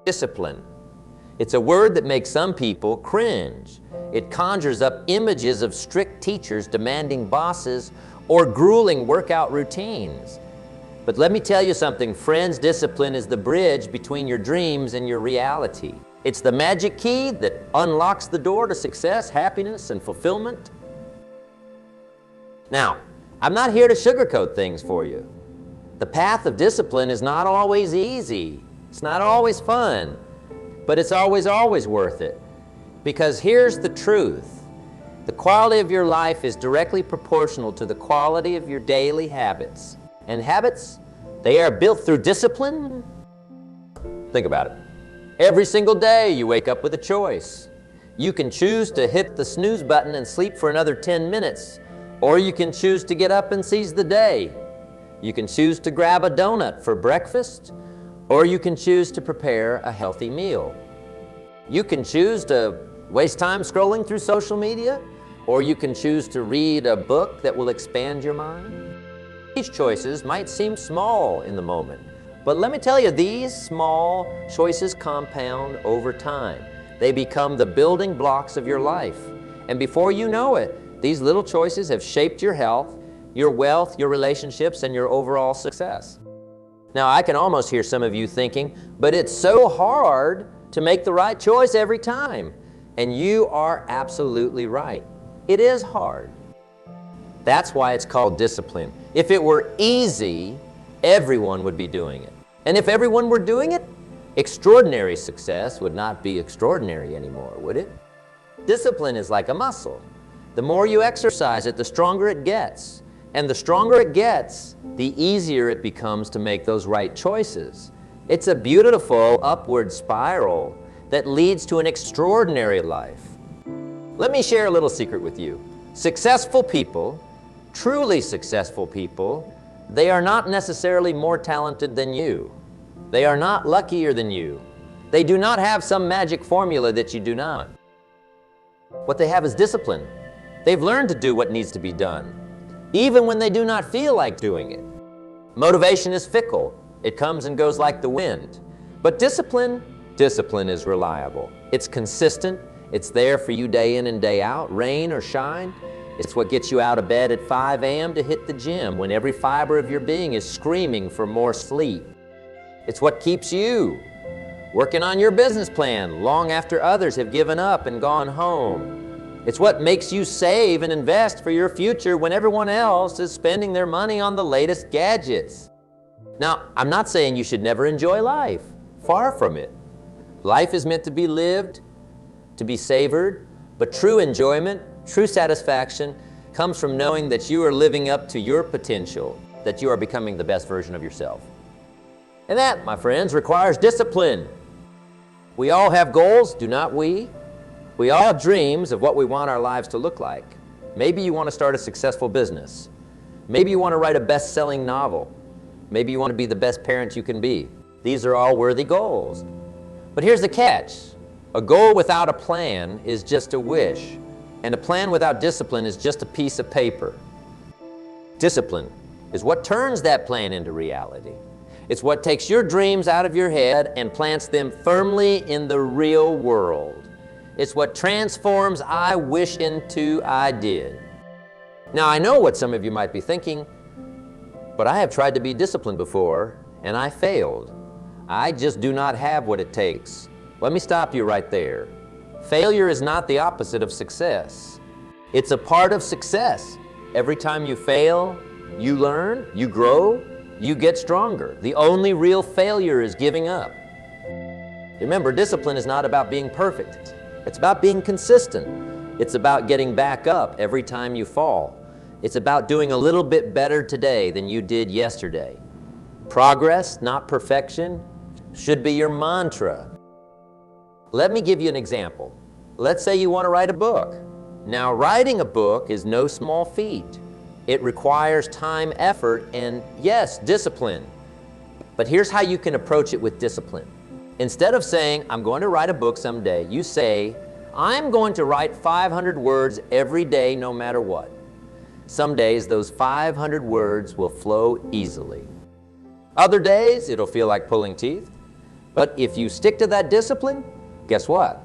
Discipline. It's a word that makes some people cringe. It conjures up images of strict teachers demanding bosses or grueling workout routines. But let me tell you something, friends, discipline is the bridge between your dreams and your reality. It's the magic key that unlocks the door to success, happiness, and fulfillment. Now, I'm not here to sugarcoat things for you. The path of discipline is not always easy. It's not always fun, but it's always worth it. Because here's the truth. The quality of your life is directly proportional to the quality of your daily habits. And habits, they are built through discipline. Think about it. Every single day you wake up with a choice. You can choose to hit the snooze button and sleep for another 10 minutes, or you can choose to get up and seize the day. You can choose to grab a donut for breakfast, or you can choose to prepare a healthy meal. You can choose to waste time scrolling through social media, or you can choose to read a book that will expand your mind. These choices might seem small in the moment, but let me tell you, these small choices compound over time. They become the building blocks of your life. And before you know it, these little choices have shaped your health, your wealth, your relationships, and your overall success. Now, I can almost hear some of you thinking, but it's so hard to make the right choice every time. And you are absolutely right. It is hard. That's why it's called discipline. If it were easy, everyone would be doing it. And if everyone were doing it, extraordinary success would not be extraordinary anymore, would it? Discipline is like a muscle. The more you exercise it, the stronger it gets. And the stronger it gets, the easier it becomes to make those right choices. It's a beautiful upward spiral that leads to an extraordinary life. Let me share a little secret with you. Successful people, truly successful people, they are not necessarily more talented than you. They are not luckier than you. They do not have some magic formula that you do not. What they have is discipline. They've learned to do what needs to be done, even when they do not feel like doing it. Motivation is fickle. It comes and goes like the wind. But discipline is reliable. It's consistent. It's there for you day in and day out, rain or shine. It's what gets you out of bed at 5 a.m. to hit the gym when every fiber of your being is screaming for more sleep. It's what keeps you working on your business plan long after others have given up and gone home. It's what makes you save and invest for your future when everyone else is spending their money on the latest gadgets. Now, I'm not saying you should never enjoy life. Far from it. Life is meant to be lived, to be savored, but true enjoyment, true satisfaction comes from knowing that you are living up to your potential, that you are becoming the best version of yourself. And that, my friends, requires discipline. We all have goals, do not we? We all have dreams of what we want our lives to look like. Maybe you want to start a successful business. Maybe you want to write a best-selling novel. Maybe you want to be the best parent you can be. These are all worthy goals. But here's the catch. A goal without a plan is just a wish, and a plan without discipline is just a piece of paper. Discipline is what turns that plan into reality. It's what takes your dreams out of your head and plants them firmly in the real world. It's what transforms I wish into I did. Now, I know what some of you might be thinking, but I have tried to be disciplined before, and I failed. I just do not have what it takes. Let me stop you right there. Failure is not the opposite of success. It's a part of success. Every time you fail, you learn, you grow, you get stronger. The only real failure is giving up. Remember, discipline is not about being perfect. It's about being consistent. It's about getting back up every time you fall. It's about doing a little bit better today than you did yesterday. Progress, not perfection, should be your mantra. Let me give you an example. Let's say you want to write a book. Now, writing a book is no small feat. It requires time, effort, and yes, discipline. But here's how you can approach it with discipline. Instead of saying, I'm going to write a book someday, you say, I'm going to write 500 words every day no matter what. Some days those 500 words will flow easily. Other days it'll feel like pulling teeth. But if you stick to that discipline, guess what?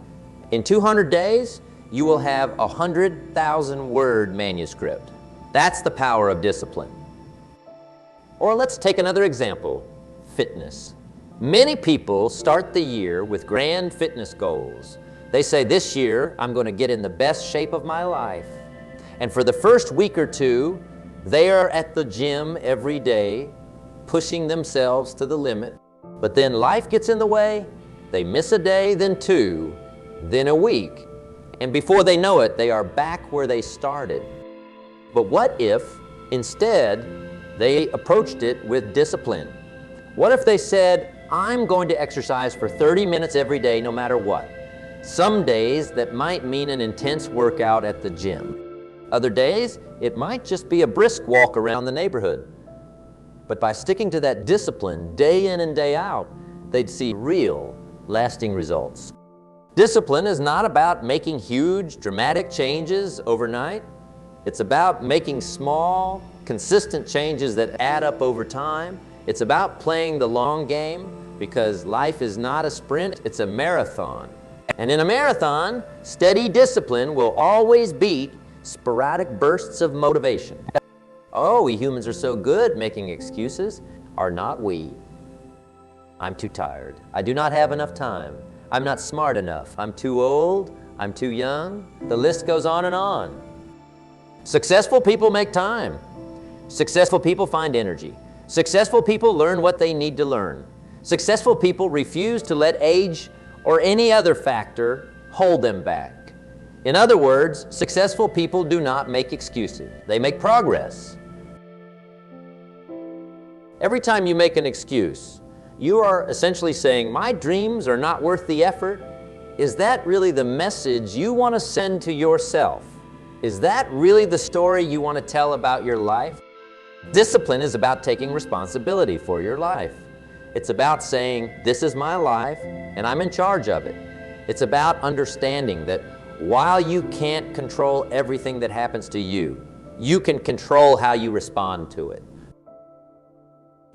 In 200 days, you will have a 100,000 word manuscript. That's the power of discipline. Or let's take another example, fitness. Many people start the year with grand fitness goals. They say, this year, I'm going to get in the best shape of my life. And for the first week or two, they are at the gym every day, pushing themselves to the limit. But then life gets in the way, they miss a day, then two, then a week. And before they know it, they are back where they started. But what if, instead, they approached it with discipline? What if they said, I'm going to exercise for 30 minutes every day, no matter what? Some days that might mean an intense workout at the gym. Other days, it might just be a brisk walk around the neighborhood. But by sticking to that discipline day in and day out, they'd see real, lasting results. Discipline is not about making huge, dramatic changes overnight. It's about making small, consistent changes that add up over time. It's about playing the long game, because life is not a sprint, it's a marathon. And in a marathon, steady discipline will always beat sporadic bursts of motivation. Oh, we humans are so good making excuses. Are not we? I'm too tired. I do not have enough time. I'm not smart enough. I'm too old. I'm too young. The list goes on and on. Successful people make time. Successful people find energy. Successful people learn what they need to learn. Successful people refuse to let age or any other factor hold them back. In other words, successful people do not make excuses. They make progress. Every time you make an excuse, you are essentially saying, my dreams are not worth the effort. Is that really the message you want to send to yourself? Is that really the story you want to tell about your life? Discipline is about taking responsibility for your life. It's about saying, this is my life and I'm in charge of it. It's about understanding that while you can't control everything that happens to you, you can control how you respond to it.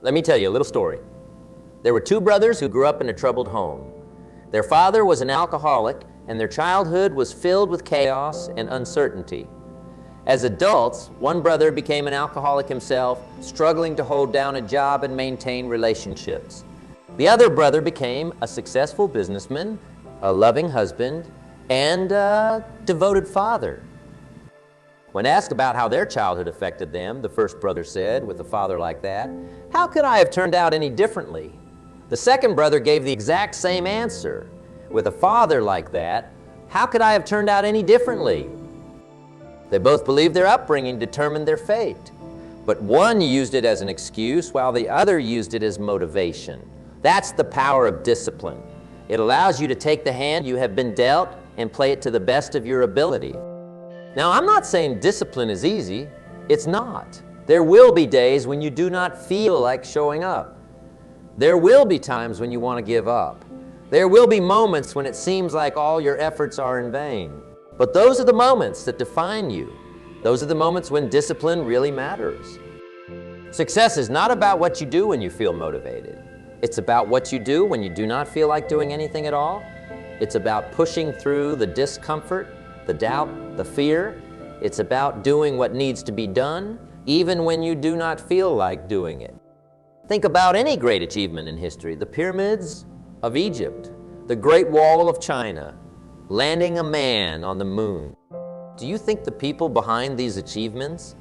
Let me tell you a little story. There were two brothers who grew up in a troubled home. Their father was an alcoholic, and their childhood was filled with chaos and uncertainty. As adults, one brother became an alcoholic himself, struggling to hold down a job and maintain relationships. The other brother became a successful businessman, a loving husband, and a devoted father. When asked about how their childhood affected them, the first brother said, with a father like that, "How could I have turned out any differently?" The second brother gave the exact same answer. With a father like that, how could I have turned out any differently? They both believed their upbringing determined their fate. But one used it as an excuse while the other used it as motivation. That's the power of discipline. It allows you to take the hand you have been dealt and play it to the best of your ability. Now, I'm not saying discipline is easy. It's not. There will be days when you do not feel like showing up. There will be times when you want to give up. There will be moments when it seems like all your efforts are in vain. But those are the moments that define you. Those are the moments when discipline really matters. Success is not about what you do when you feel motivated. It's about what you do when you do not feel like doing anything at all. It's about pushing through the discomfort, the doubt, the fear. It's about doing what needs to be done, even when you do not feel like doing it. Think about any great achievement in history: the pyramids of Egypt, the Great Wall of China, landing a man on the moon. Do you think the people behind these achievements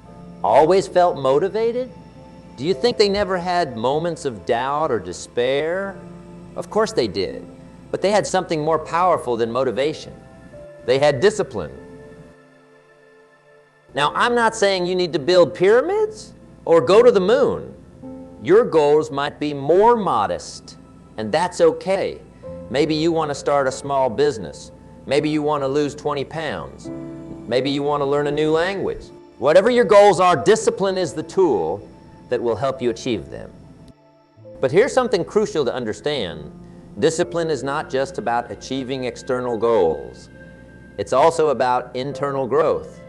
always felt motivated? Do you think they never had moments of doubt or despair? Of course they did, but they had something more powerful than motivation. They had discipline. Now, I'm not saying you need to build pyramids or go to the moon. Your goals might be more modest, and that's okay. Maybe you want to start a small business. Maybe you want to lose 20 pounds. Maybe you want to learn a new language. Whatever your goals are, discipline is the tool that will help you achieve them. But here's something crucial to understand. Discipline is not just about achieving external goals. It's also about internal growth.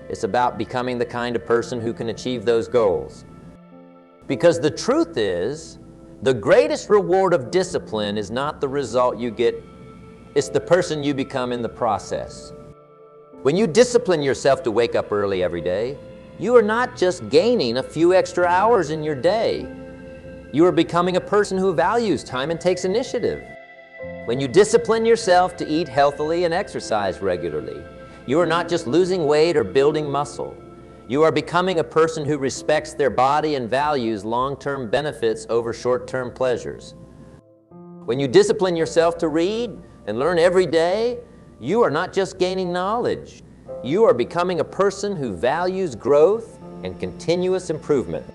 It's about becoming the kind of person who can achieve those goals. Because the truth is, The greatest reward of discipline is not the result you get, it's the person you become in the process. When you discipline yourself to wake up early every day, you are not just gaining a few extra hours in your day. You are becoming a person who values time and takes initiative. When you discipline yourself to eat healthily and exercise regularly, you are not just losing weight or building muscle. You are becoming a person who respects their body and values long-term benefits over short-term pleasures. When you discipline yourself to read and learn every day, you are not just gaining knowledge. You are becoming a person who values growth and continuous improvement.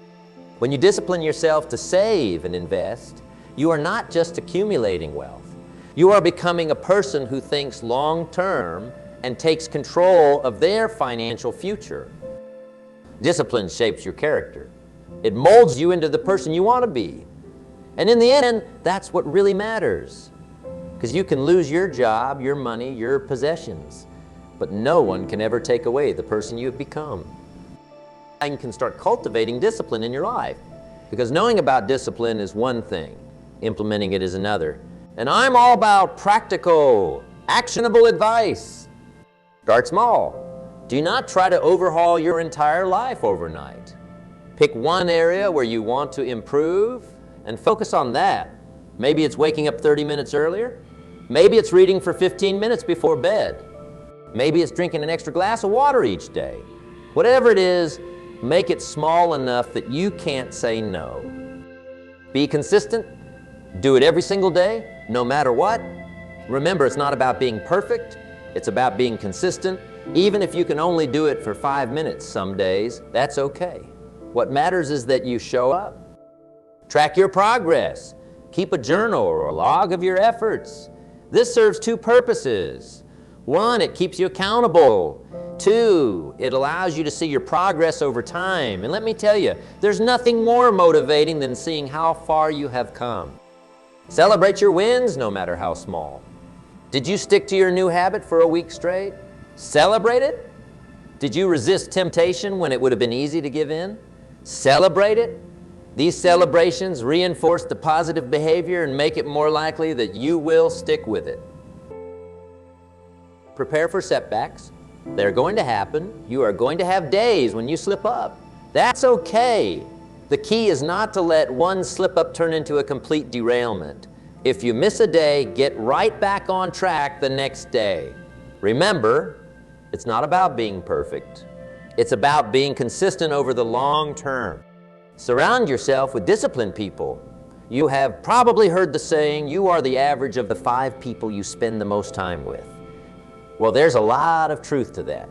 When you discipline yourself to save and invest, you are not just accumulating wealth. You are becoming a person who thinks long-term and takes control of their financial future. Discipline shapes your character. It molds you into the person you want to be. And in the end, that's what really matters. Because you can lose your job, your money, your possessions, but no one can ever take away the person you have become. And you can start cultivating discipline in your life. Because knowing about discipline is one thing, implementing it is another. And I'm all about practical, actionable advice. Start small. Do not try to overhaul your entire life overnight. Pick one area where you want to improve and focus on that. Maybe it's waking up 30 minutes earlier. Maybe it's reading for 15 minutes before bed. Maybe it's drinking an extra glass of water each day. Whatever it is, make it small enough that you can't say no. Be consistent. Do it every single day, no matter what. Remember, it's not about being perfect. It's about being consistent. Even if you can only do it for 5 minutes some days, that's okay. What matters is that you show up. Track your progress. Keep a journal or a log of your efforts. This serves two purposes. One, it keeps you accountable. Two, it allows you to see your progress over time. And let me tell you, there's nothing more motivating than seeing how far you have come. Celebrate your wins, no matter how small. Did you stick to your new habit for a week straight? Celebrate it. Did you resist temptation when it would have been easy to give in? Celebrate it. These celebrations reinforce the positive behavior and make it more likely that you will stick with it. Prepare for setbacks. They're going to happen. You are going to have days when you slip up. That's okay. The key is not to let one slip up turn into a complete derailment. If you miss a day, get right back on track the next day. Remember, it's not about being perfect. It's about being consistent over the long term. Surround yourself with disciplined people. You have probably heard the saying, you are the average of the 5 people you spend the most time with. Well, there's a lot of truth to that.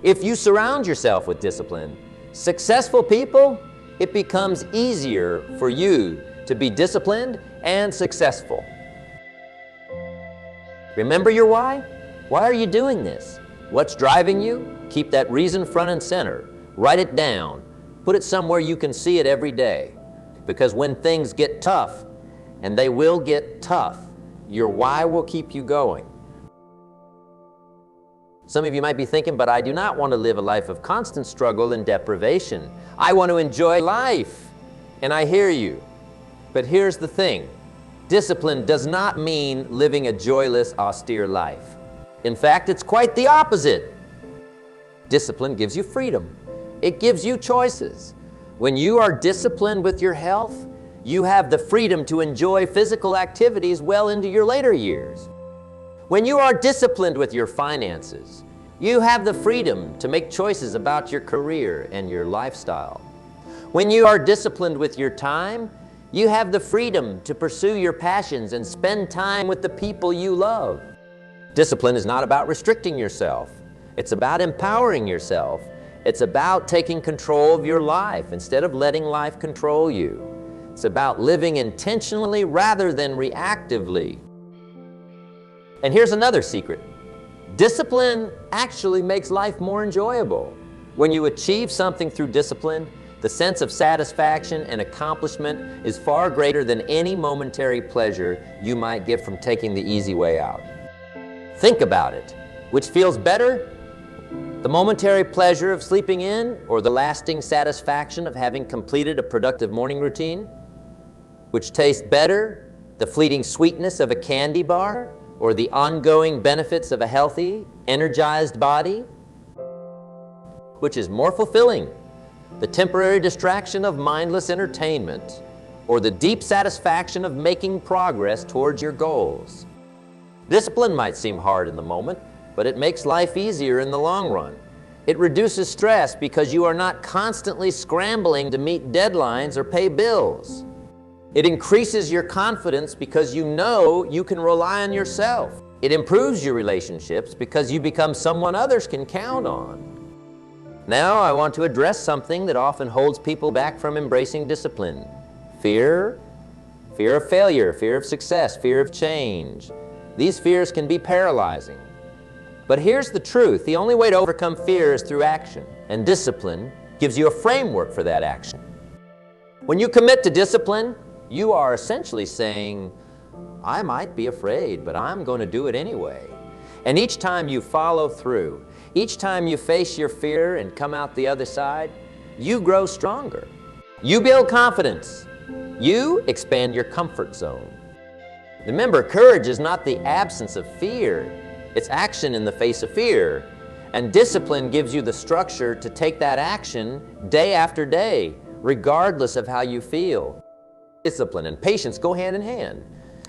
If you surround yourself with discipline, successful people, it becomes easier for you to be disciplined and successful. Remember your why? Why are you doing this? What's driving you? Keep that reason front and center. Write it down. Put it somewhere you can see it every day. Because when things get tough, and they will get tough, your why will keep you going. Some of you might be thinking, but I do not want to live a life of constant struggle and deprivation. I want to enjoy life. And I hear you. But here's the thing. Discipline does not mean living a joyless, austere life. In fact, it's quite the opposite. Discipline gives you freedom. It gives you choices. When you are disciplined with your health, you have the freedom to enjoy physical activities well into your later years. When you are disciplined with your finances, you have the freedom to make choices about your career and your lifestyle. When you are disciplined with your time, you have the freedom to pursue your passions and spend time with the people you love. Discipline is not about restricting yourself. It's about empowering yourself. It's about taking control of your life instead of letting life control you. It's about living intentionally rather than reactively. And here's another secret. Discipline actually makes life more enjoyable. When you achieve something through discipline, the sense of satisfaction and accomplishment is far greater than any momentary pleasure you might get from taking the easy way out. Think about it. Which feels better? The momentary pleasure of sleeping in or the lasting satisfaction of having completed a productive morning routine? which tastes better, the fleeting sweetness of a candy bar, or the ongoing benefits of a healthy, energized body? Which is more fulfilling, the temporary distraction of mindless entertainment, or the deep satisfaction of making progress towards your goals? Discipline might seem hard in the moment, but it makes life easier in the long run. It reduces stress because you are not constantly scrambling to meet deadlines or pay bills. It increases your confidence because you know you can rely on yourself. It improves your relationships because you become someone others can count on. Now I want to address something that often holds people back from embracing discipline. Fear. Fear of failure, fear of success, fear of change. These fears can be paralyzing. But here's the truth. The only way to overcome fear is through action. And discipline gives you a framework for that action. When you commit to discipline, you are essentially saying, I might be afraid, but I'm going to do it anyway. And each time you follow through, each time you face your fear and come out the other side, you grow stronger. You build confidence. You expand your comfort zone. Remember, courage is not the absence of fear. It's action in the face of fear. And discipline gives you the structure to take that action day after day, regardless of how you feel. Discipline and patience go hand in hand.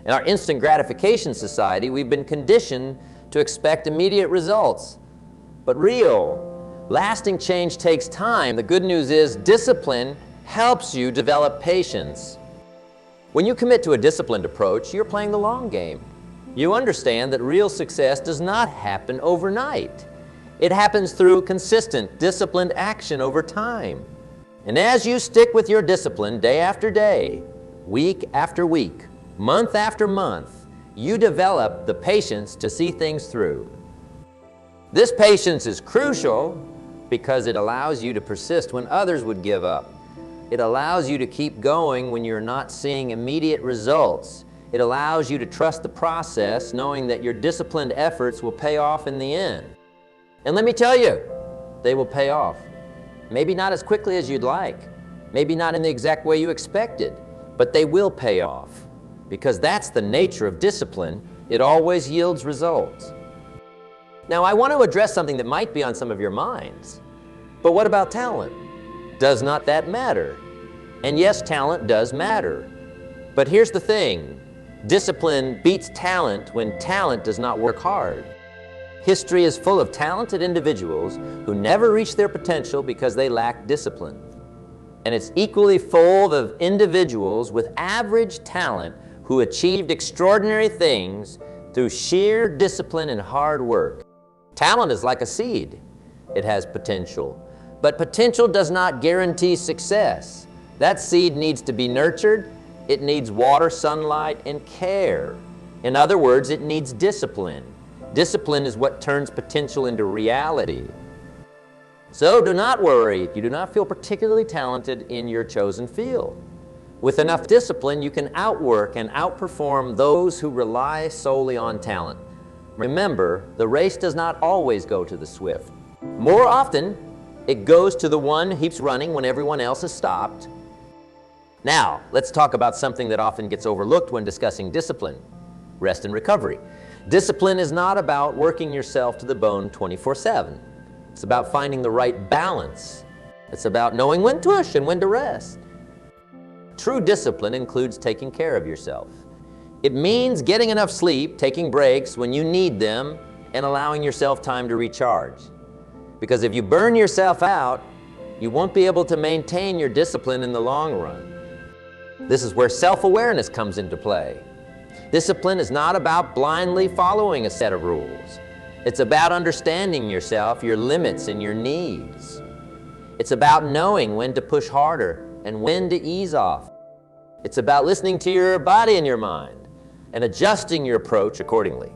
In our instant gratification society, we've been conditioned to expect immediate results. But real, lasting change takes time. The good news is discipline helps you develop patience. When you commit to a disciplined approach, you're playing the long game. You understand that real success does not happen overnight. It happens through consistent, disciplined action over time. And as you stick with your discipline day after day, week after week, month after month, you develop the patience to see things through. This patience is crucial because it allows you to persist when others would give up. It allows you to keep going when you're not seeing immediate results. It allows you to trust the process, knowing that your disciplined efforts will pay off in the end. And let me tell you, they will pay off. Maybe not as quickly as you'd like, maybe not in the exact way you expected, but they will pay off because that's the nature of discipline. It always yields results. Now, I want to address something that might be on some of your minds. But what about talent? Does not that matter? And yes, talent does matter. But here's the thing. Discipline beats talent when talent does not work hard. History is full of talented individuals who never reach their potential because they lack discipline. And it's equally full of individuals with average talent who achieved extraordinary things through sheer discipline and hard work. Talent is like a seed. It has potential. But potential does not guarantee success. That seed needs to be nurtured. It needs water, sunlight, and care. In other words, it needs discipline. Discipline is what turns potential into reality. So do not worry if you do not feel particularly talented in your chosen field. With enough discipline, you can outwork and outperform those who rely solely on talent. Remember, the race does not always go to the swift. More often, it goes to the one who keeps running when everyone else has stopped. Now, let's talk about something that often gets overlooked when discussing discipline: rest and recovery. Discipline is not about working yourself to the bone 24/7. It's about finding the right balance. It's about knowing when to push and when to rest. True discipline includes taking care of yourself. It means getting enough sleep, taking breaks when you need them, and allowing yourself time to recharge. Because if you burn yourself out, you won't be able to maintain your discipline in the long run. This is where self-awareness comes into play. Discipline is not about blindly following a set of rules. It's about understanding yourself, your limits, and your needs. It's about knowing when to push harder and when to ease off. It's about listening to your body and your mind and adjusting your approach accordingly.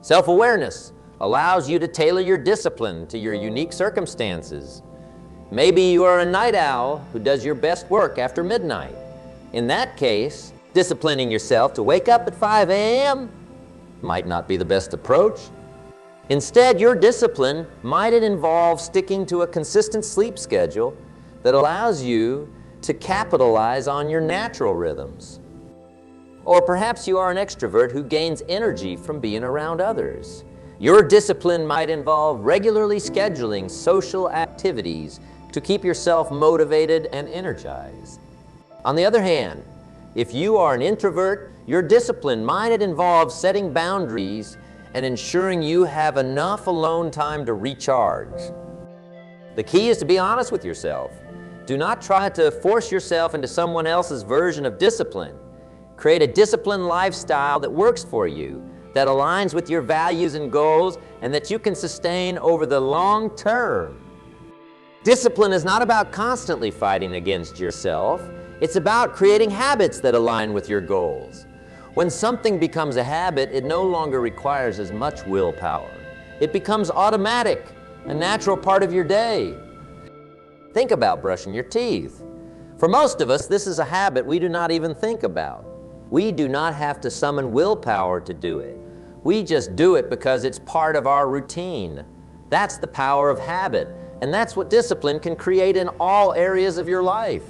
Self-awareness allows you to tailor your discipline to your unique circumstances. Maybe you are a night owl who does your best work after midnight. In that case, disciplining yourself to wake up at 5 a.m. might not be the best approach. Instead, your discipline might involve sticking to a consistent sleep schedule that allows you to capitalize on your natural rhythms. Or perhaps you are an extrovert who gains energy from being around others. Your discipline might involve regularly scheduling social activities to keep yourself motivated and energized. On the other hand, if you are an introvert, your discipline might involve setting boundaries and ensuring you have enough alone time to recharge. The key is to be honest with yourself. Do not try to force yourself into someone else's version of discipline. Create a disciplined lifestyle that works for you, that aligns with your values and goals, and that you can sustain over the long term. Discipline is not about constantly fighting against yourself. It's about creating habits that align with your goals. When something becomes a habit, it no longer requires as much willpower. It becomes automatic, a natural part of your day. Think about brushing your teeth. For most of us, this is a habit we do not even think about. We do not have to summon willpower to do it. We just do it because it's part of our routine. That's the power of habit, and that's what discipline can create in all areas of your life.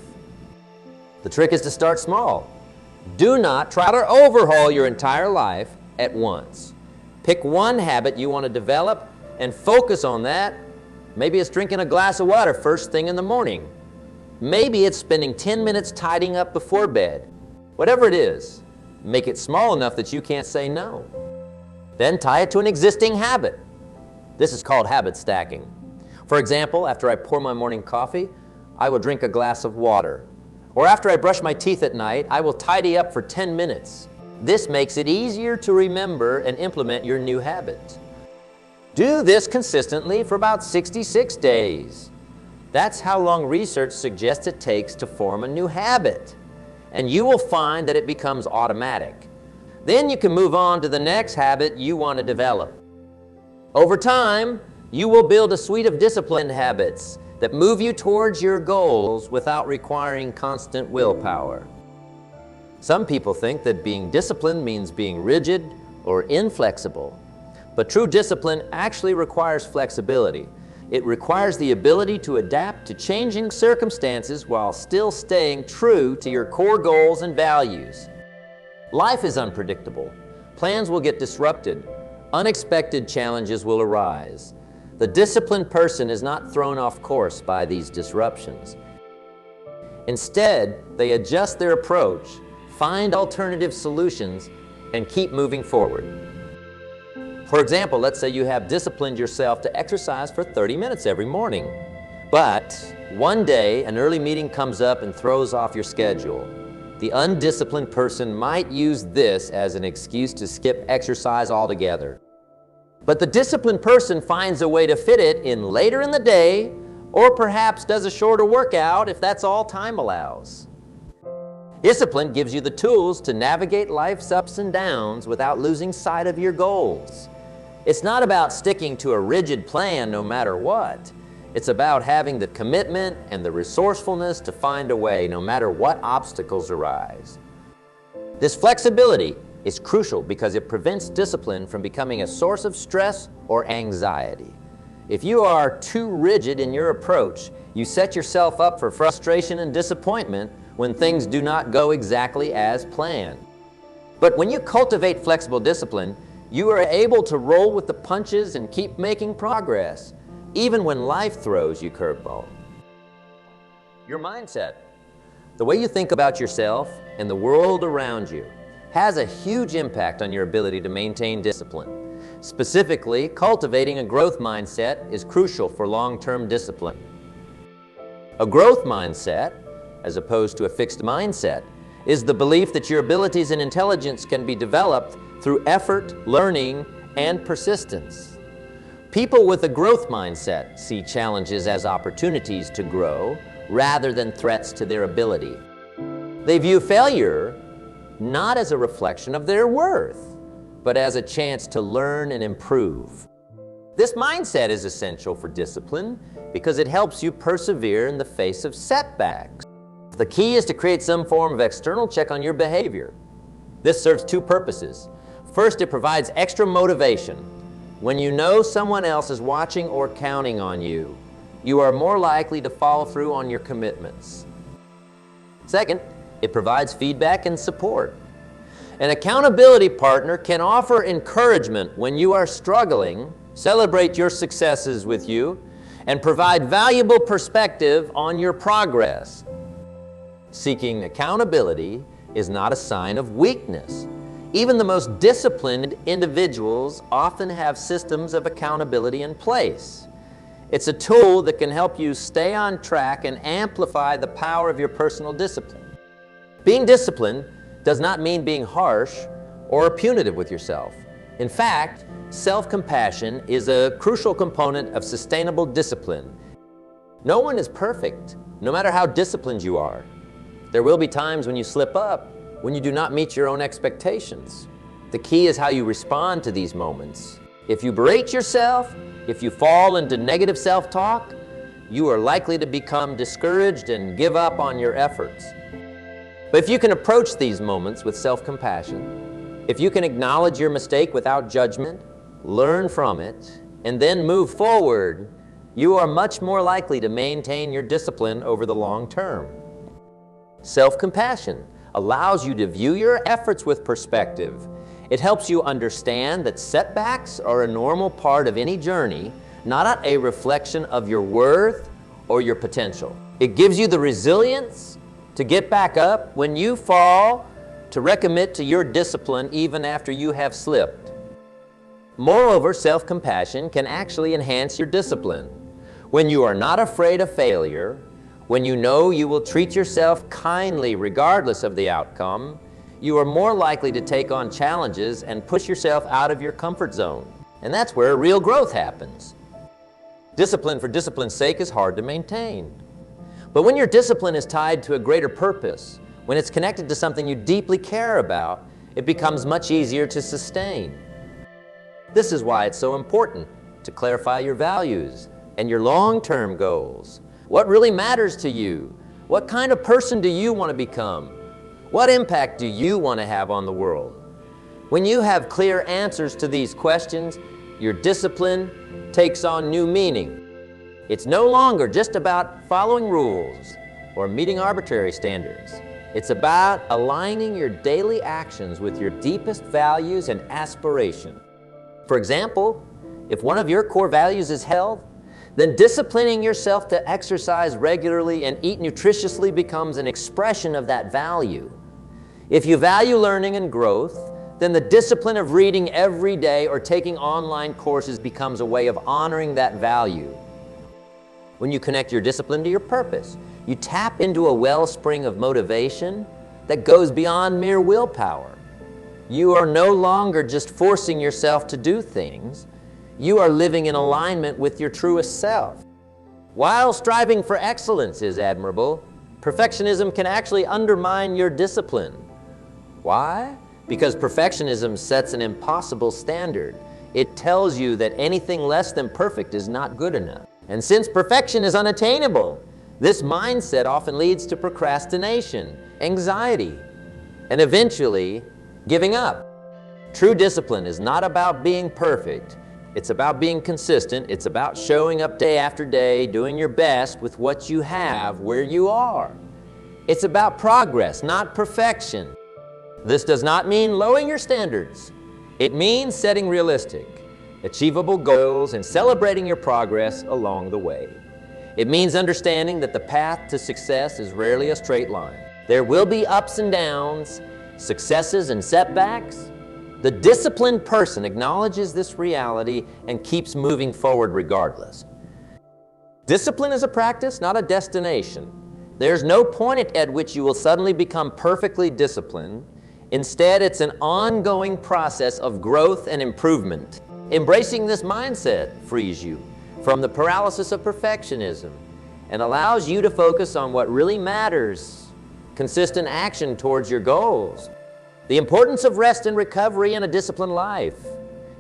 The trick is to start small. Do not try to overhaul your entire life at once. Pick one habit you want to develop and focus on that. Maybe it's drinking a glass of water first thing in the morning. Maybe it's spending 10 minutes tidying up before bed. Whatever it is, make it small enough that you can't say no. Then tie it to an existing habit. This is called habit stacking. For example, after I pour my morning coffee, I will drink a glass of water. Or after I brush my teeth at night, I will tidy up for 10 minutes. This makes it easier to remember and implement your new habit. Do this consistently for about 66 days. That's how long research suggests it takes to form a new habit. And you will find that it becomes automatic. Then you can move on to the next habit you want to develop. Over time, you will build a suite of disciplined habits that move you towards your goals without requiring constant willpower. Some people think that being disciplined means being rigid or inflexible. But true discipline actually requires flexibility. It requires the ability to adapt to changing circumstances while still staying true to your core goals and values. Life is unpredictable. Plans will get disrupted. Unexpected challenges will arise. The disciplined person is not thrown off course by these disruptions. Instead, they adjust their approach, find alternative solutions, and keep moving forward. For example, let's say you have disciplined yourself to exercise for 30 minutes every morning. But one day, an early meeting comes up and throws off your schedule. The undisciplined person might use this as an excuse to skip exercise altogether. But the disciplined person finds a way to fit it in later in the day, or perhaps does a shorter workout if that's all time allows. Discipline gives you the tools to navigate life's ups and downs without losing sight of your goals. It's not about sticking to a rigid plan no matter what. It's about having the commitment and the resourcefulness to find a way no matter what obstacles arise. This flexibility is crucial because it prevents discipline from becoming a source of stress or anxiety. If you are too rigid in your approach, you set yourself up for frustration and disappointment when things do not go exactly as planned. But when you cultivate flexible discipline, you are able to roll with the punches and keep making progress, even when life throws you curveball. Your mindset, the way you think about yourself and the world around you, has a huge impact on your ability to maintain discipline. Specifically, cultivating a growth mindset is crucial for long-term discipline. A growth mindset, as opposed to a fixed mindset, is the belief that your abilities and intelligence can be developed through effort, learning, and persistence. People with a growth mindset see challenges as opportunities to grow rather than threats to their ability. They view failure not as a reflection of their worth, but as a chance to learn and improve. This mindset is essential for discipline because it helps you persevere in the face of setbacks. The key is to create some form of external check on your behavior. This serves two purposes. First, it provides extra motivation. When you know someone else is watching or counting on you, you are more likely to follow through on your commitments. Second, it provides feedback and support. An accountability partner can offer encouragement when you are struggling, celebrate your successes with you, and provide valuable perspective on your progress. Seeking accountability is not a sign of weakness. Even the most disciplined individuals often have systems of accountability in place. It's a tool that can help you stay on track and amplify the power of your personal discipline. Being disciplined does not mean being harsh or punitive with yourself. In fact, self-compassion is a crucial component of sustainable discipline. No one is perfect, no matter how disciplined you are. There will be times when you slip up, when you do not meet your own expectations. The key is how you respond to these moments. If you berate yourself, if you fall into negative self-talk, you are likely to become discouraged and give up on your efforts. But if you can approach these moments with self-compassion, if you can acknowledge your mistake without judgment, learn from it, and then move forward, you are much more likely to maintain your discipline over the long term. Self-compassion allows you to view your efforts with perspective. It helps you understand that setbacks are a normal part of any journey, not a reflection of your worth or your potential. It gives you the resilience to get back up when you fall, to recommit to your discipline even after you have slipped. Moreover, self-compassion can actually enhance your discipline. When you are not afraid of failure, when you know you will treat yourself kindly regardless of the outcome, you are more likely to take on challenges and push yourself out of your comfort zone. And that's where real growth happens. Discipline for discipline's sake is hard to maintain. But when your discipline is tied to a greater purpose, when it's connected to something you deeply care about, it becomes much easier to sustain. This is why it's so important to clarify your values and your long-term goals. What really matters to you? What kind of person do you want to become? What impact do you want to have on the world? When you have clear answers to these questions, your discipline takes on new meaning. It's no longer just about following rules or meeting arbitrary standards. It's about aligning your daily actions with your deepest values and aspirations. For example, if one of your core values is health, then disciplining yourself to exercise regularly and eat nutritiously becomes an expression of that value. If you value learning and growth, then the discipline of reading every day or taking online courses becomes a way of honoring that value. When you connect your discipline to your purpose, you tap into a wellspring of motivation that goes beyond mere willpower. You are no longer just forcing yourself to do things. You are living in alignment with your truest self. While striving for excellence is admirable, perfectionism can actually undermine your discipline. Why? Because perfectionism sets an impossible standard. It tells you that anything less than perfect is not good enough. And since perfection is unattainable, this mindset often leads to procrastination, anxiety, and eventually giving up. True discipline is not about being perfect. It's about being consistent. It's about showing up day after day, doing your best with what you have where you are. It's about progress, not perfection. This does not mean lowering your standards. It means setting realistic, achievable goals and celebrating your progress along the way. It means understanding that the path to success is rarely a straight line. There will be ups and downs, successes and setbacks. The disciplined person acknowledges this reality and keeps moving forward regardless. Discipline is a practice, not a destination. There's no point at which you will suddenly become perfectly disciplined. Instead, it's an ongoing process of growth and improvement. Embracing this mindset frees you from the paralysis of perfectionism and allows you to focus on what really matters, consistent action towards your goals. The importance of rest and recovery in a disciplined life.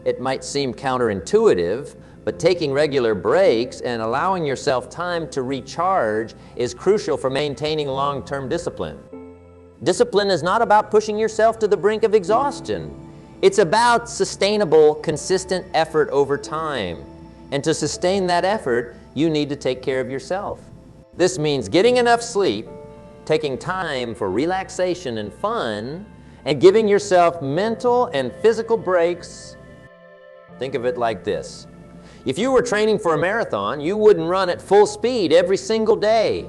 It might seem counterintuitive, but taking regular breaks and allowing yourself time to recharge is crucial for maintaining long-term discipline. Discipline is not about pushing yourself to the brink of exhaustion. It's about sustainable, consistent effort over time. And to sustain that effort, you need to take care of yourself. This means getting enough sleep, taking time for relaxation and fun, and giving yourself mental and physical breaks. Think of it like this. If you were training for a marathon, you wouldn't run at full speed every single day.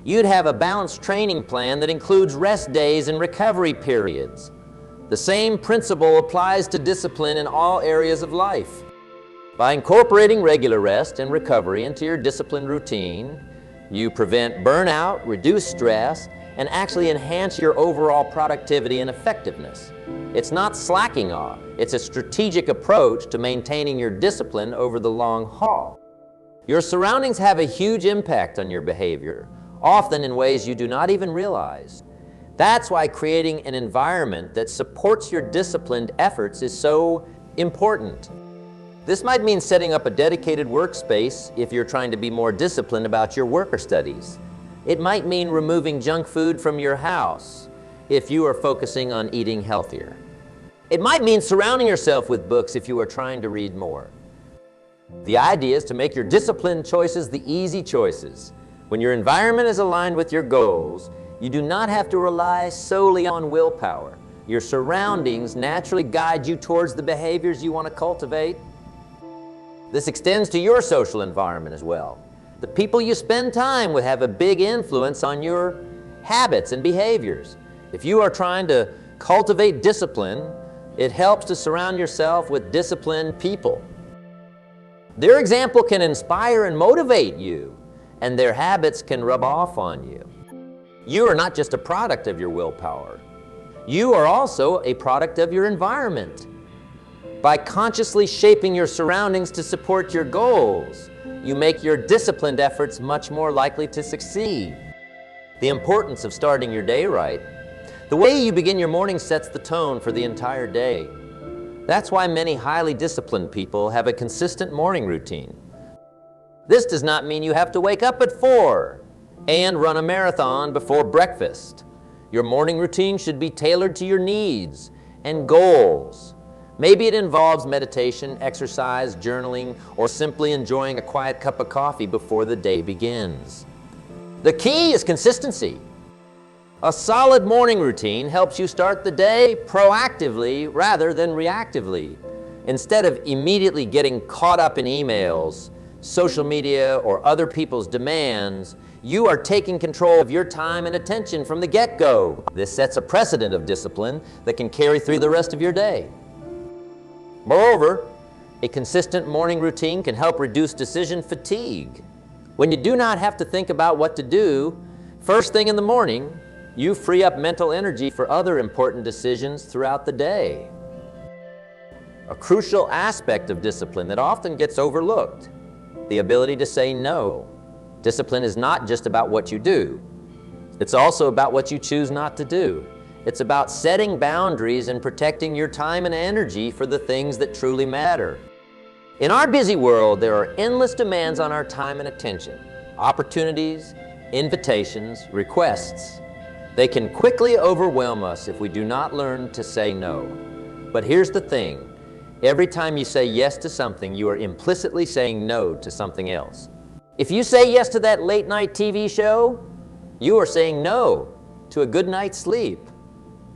You'd have a balanced training plan that includes rest days and recovery periods. The same principle applies to discipline in all areas of life. By incorporating regular rest and recovery into your discipline routine, you prevent burnout, reduce stress, and actually enhance your overall productivity and effectiveness. It's not slacking off. It's a strategic approach to maintaining your discipline over the long haul. Your surroundings have a huge impact on your behavior, often in ways you do not even realize. That's why creating an environment that supports your disciplined efforts is so important. This might mean setting up a dedicated workspace if you're trying to be more disciplined about your work or studies. It might mean removing junk food from your house if you are focusing on eating healthier. It might mean surrounding yourself with books if you are trying to read more. The idea is to make your disciplined choices the easy choices. When your environment is aligned with your goals, you do not have to rely solely on willpower. Your surroundings naturally guide you towards the behaviors you want to cultivate. This extends to your social environment as well. The people you spend time with have a big influence on your habits and behaviors. If you are trying to cultivate discipline, it helps to surround yourself with disciplined people. Their example can inspire and motivate you, and their habits can rub off on you. You are not just a product of your willpower. You are also a product of your environment. By consciously shaping your surroundings to support your goals, you make your disciplined efforts much more likely to succeed. The importance of starting your day right. The way you begin your morning sets the tone for the entire day. That's why many highly disciplined people have a consistent morning routine. This does not mean you have to wake up at 4 and run a marathon before breakfast. Your morning routine should be tailored to your needs and goals. Maybe it involves meditation, exercise, journaling, or simply enjoying a quiet cup of coffee before the day begins. The key is consistency. A solid morning routine helps you start the day proactively rather than reactively. Instead of immediately getting caught up in emails, social media, or other people's demands, you are taking control of your time and attention from the get-go. This sets a precedent of discipline that can carry through the rest of your day. Moreover, a consistent morning routine can help reduce decision fatigue. When you do not have to think about what to do first thing in the morning, you free up mental energy for other important decisions throughout the day. A crucial aspect of discipline that often gets overlooked, the ability to say no. Discipline is not just about what you do. It's also about what you choose not to do. It's about setting boundaries and protecting your time and energy for the things that truly matter. In our busy world, there are endless demands on our time and attention. Opportunities, invitations, requests. They can quickly overwhelm us if we do not learn to say no. But here's the thing. Every time you say yes to something, you are implicitly saying no to something else. If you say yes to that late night TV show, you are saying no to a good night's sleep.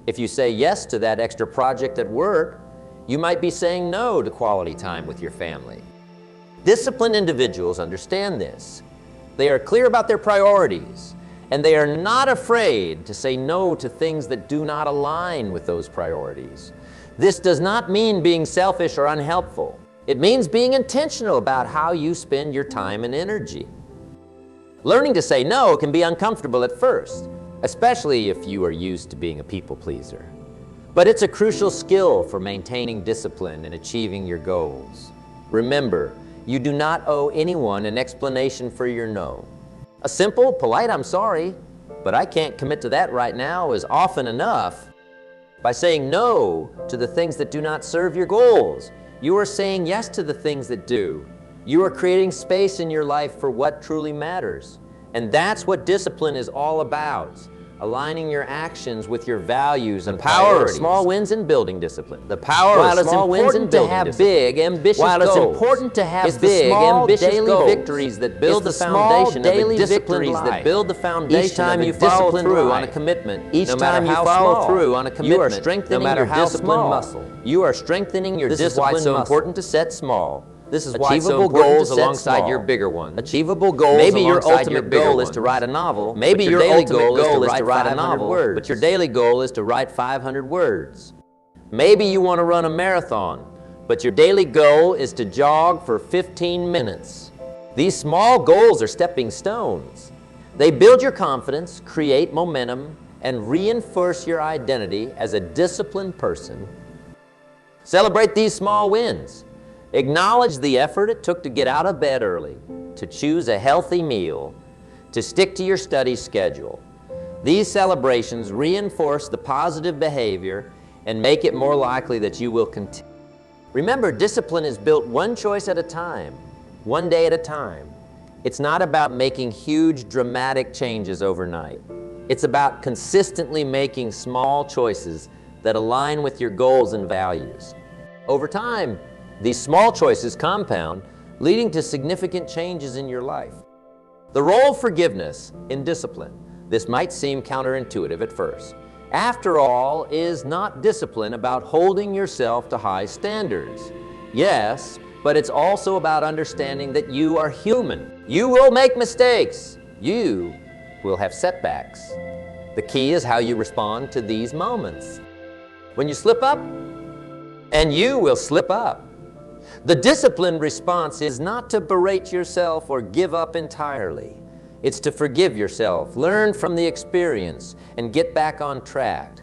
If you say yes to that extra project at work, you might be saying no to quality time with your family. Disciplined individuals understand this. They are clear about their priorities, and they are not afraid to say no to things that do not align with those priorities. This does not mean being selfish or unhelpful. It means being intentional about how you spend your time and energy. Learning to say no can be uncomfortable at first, especially if you are used to being a people pleaser. But it's a crucial skill for maintaining discipline and achieving your goals. Remember, you do not owe anyone an explanation for your no. A simple, polite "I'm sorry, but I can't commit to that right now" is often enough. By saying no to the things that do not serve your goals, you are saying yes to the things that do. You are creating space in your life for what truly matters. And that's what discipline is all about. aligning your actions with your values and power of priorities. small wins in building discipline. The power While of it's small wins in important to building have discipline. big, ambitious While goals, it's important to have it's big, the small ambitious daily goals. victories that build the It's the small foundation daily of a disciplined victories life. that build the foundation Each time of a you follow disciplined through life. on a commitment, Each no matter time you how follow small, through on a you are commitment, strengthening no matter your how discipline small, muscle. You are strengthening your This is why discipline it's so muscle. important to set small. This is why it's so Achievable important goals to set alongside small. your bigger ones. Achievable goals Maybe your alongside ultimate your bigger goal is to ones. write a novel. Maybe but your daily ultimate goal goal is to write a 500 novel, words. but your daily goal is to write 500 words. Maybe you want to run a marathon, but your daily goal is to jog for 15 minutes. These small goals are stepping stones. They build your confidence, create momentum, and reinforce your identity as a disciplined person. Celebrate these small wins. Acknowledge the effort it took to get out of bed early, to choose a healthy meal, to stick to your study schedule. These celebrations reinforce the positive behavior and make it more likely that you will continue. Remember, discipline is built one choice at a time, one day at a time. It's not about making huge, dramatic changes overnight. It's about consistently making small choices that align with your goals and values. Over time, these small choices compound, leading to significant changes in your life. The role of forgiveness in discipline. This might seem counterintuitive at first. After all, is not discipline about holding yourself to high standards? Yes, but it's also about understanding that you are human. You will make mistakes. You will have setbacks. The key is how you respond to these moments. When you slip up, and you will slip up. The disciplined response is not to berate yourself or give up entirely. It's to forgive yourself, learn from the experience, and get back on track.